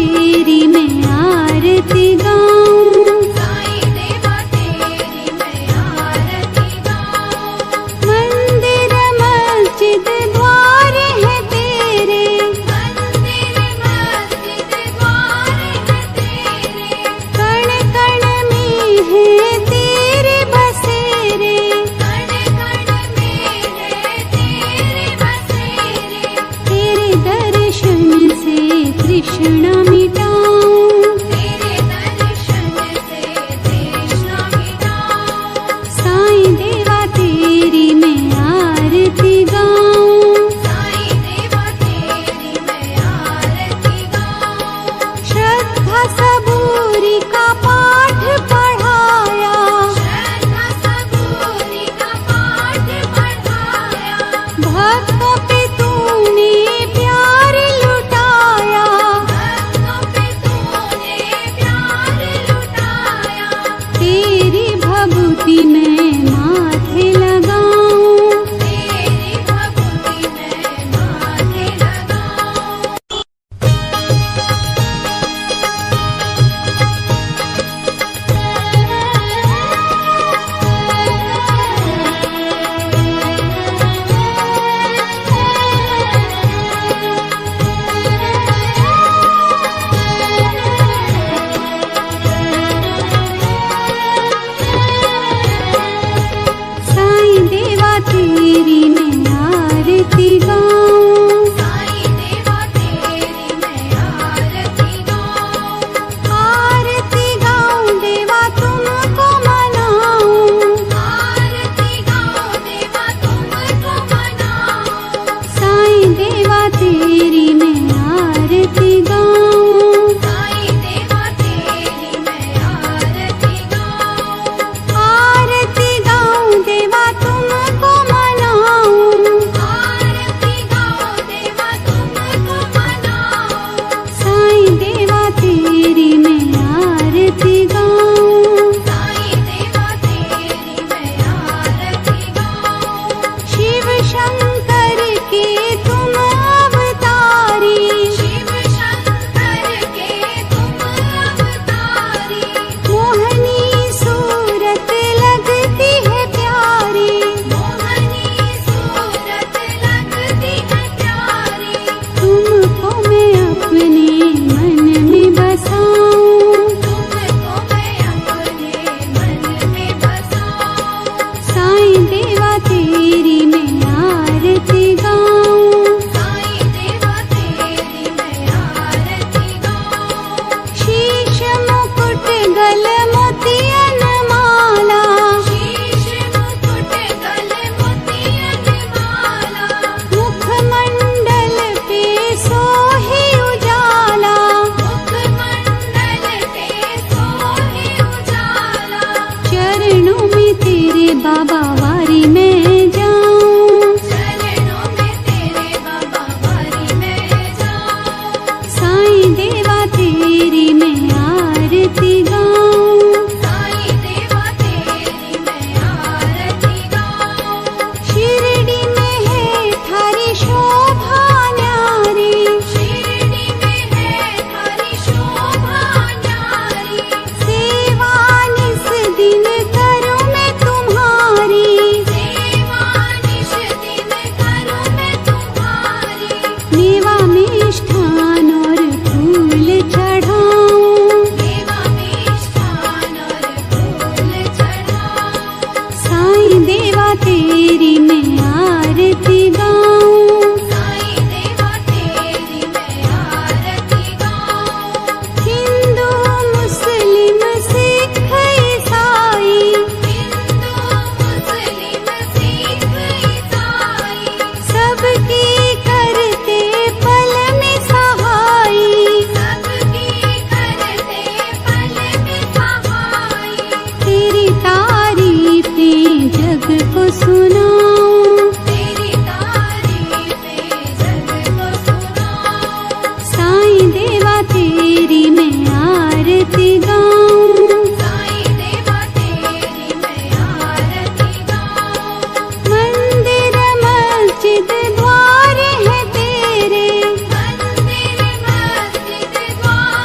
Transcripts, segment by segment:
तेरी मैं आरती गाऊं, साईं देवा तेरी मैं आरती गाऊं। मंदिर मस्जिद द्वार है तेरे, मंदिर मस्जिद द्वार है तेरे, कण कण में है तेरे बसेरे, कण कण में है तेरे बसेरे। तेरे दर्शन से तृष्णा मिटाऊं, तेरे दर्शन से तृष्णा मिटाऊं। साईं देवा तेरी मैं आरती गाऊं, साईं देवा तेरी मैं आरती गाऊं। श्रद्धा सबूरी का पाठ पढ़ाया, श्रद्धा सबूरी का पाठ पढ़ाया, भक्तों पे तूने प्यार लुटाया, भक्तों पे तूने प्यार लुटाया। तेरी भभूति मैं माथे लगाऊं, तेरी भक्ति मैं माथे लगाऊं। साईं देवा तेरी मैं आरती गाऊं, साईं देवा तेरी मैं आरती गाऊं। आरती गाऊं देवा तुमको मनाऊं, आरती गाऊं देवा तुमको मनाऊं। साईं देवा तेरी मैं आरती गाऊं, साईं देवा तेरी मैं आरती गाऊं। आरती गाऊं देवा तुमको मनाऊं, आरती गाऊं देवा तुमको मनाऊं। साईं देवा तेरी मैं आरती गाऊं, साईं देवा तेरी मैं आरती गाऊं। शिव शंकर के तुम अवतारी, शिव शंकर के तुम अवतारी, मोहनी सूरत लगती है प्यारी, मोहनी सूरत लगती है प्यारी। तुमको मैं अपने मन में बसाऊं, तुमको मैं अपने मन में बसाऊं। साईं देवा तेरी मैं आरती गाऊं, साईं देवा तेरी मैं आरती गाऊं। शीश मुकुट गल मोतियन माला, शीश मुकुट गल मोतियन माला, मुखमंडल पे सोहे उजाला, मुखमंडल पे सोहे उजाला। चरणों में तेरे बाबा वारी मैं जाऊं, चरणों में तेरे बाबा वारी मैं जाऊं। साईं देवा तेरी मैं आरती गाऊं, साईं देवा तेरी मैं आरती गाऊं। शिरडी में है थारी शोभा न्यारी, शिरडी में है थारी शोभा न्यारी, सेवा निस दिन करूं मैं तुम्हारी, सेवा निश दिन करूं मैं तुम्हारी। मेवा मिष्ठान और फूल चढ़ाऊं, देवा मिष्ठान और फूल चढ़ाऊं। साईं देवा तेरी मैं आरती गाऊं, साईं देवा तेरी मैं आरती गाऊं। हिंदू मुस्लिम सिख ईसाई, हिंदू मुस्लिम सिख ईसाई, सबकी करते पल में सहाई, सबकी करते पल में सहाई। तेरी तारीफें जग को सुनाऊं, तेरी तारीफें जग को सुनाऊं। साईं देवा तेरी मैं आरती गाऊं, साईं देवा तेरी मैं आरती गाऊं। मंदिर मस्जिद द्वार है तेरे, मंदिर मस्जिद द्वार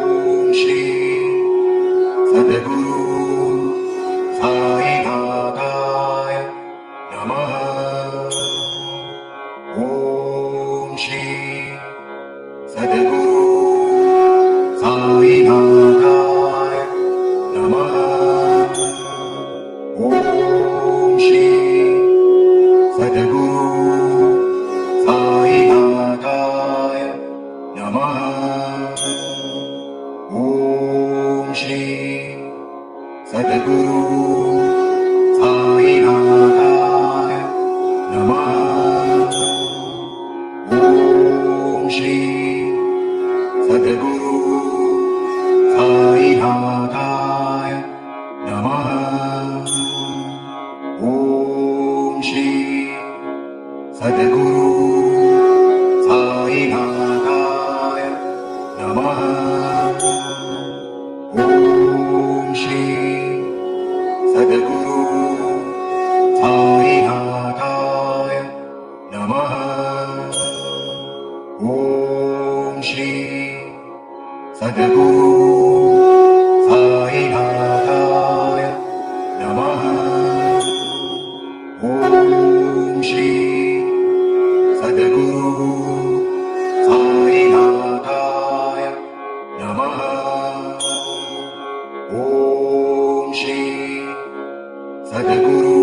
ॐ श्री सद्गुरु साईनाथाय नमः। ॐ श्री सद्गुरु साईनाथाय नमः। ॐ श्री सद्गुरु साईनाथाय नमः। ॐ श्री सद्गुरु साईनाथाय नमः। ॐ श्री सद्गुरु साईनाथाय नमः। ॐ श्री सद्गुरु साईनाथाय नमः। ॐ श्री सद्गुरु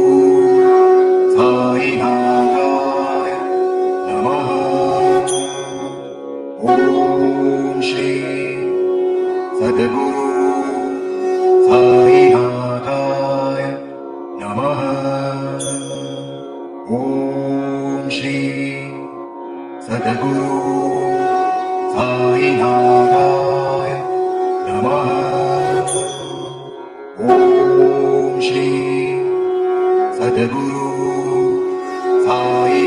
साईनाथाय नमः। ॐ श्री सद्गुरु साईनाथाय नमः। ॐ श्री सद्गुरु साईनाथाय नमः। ॐ श्री सद्गुरु साई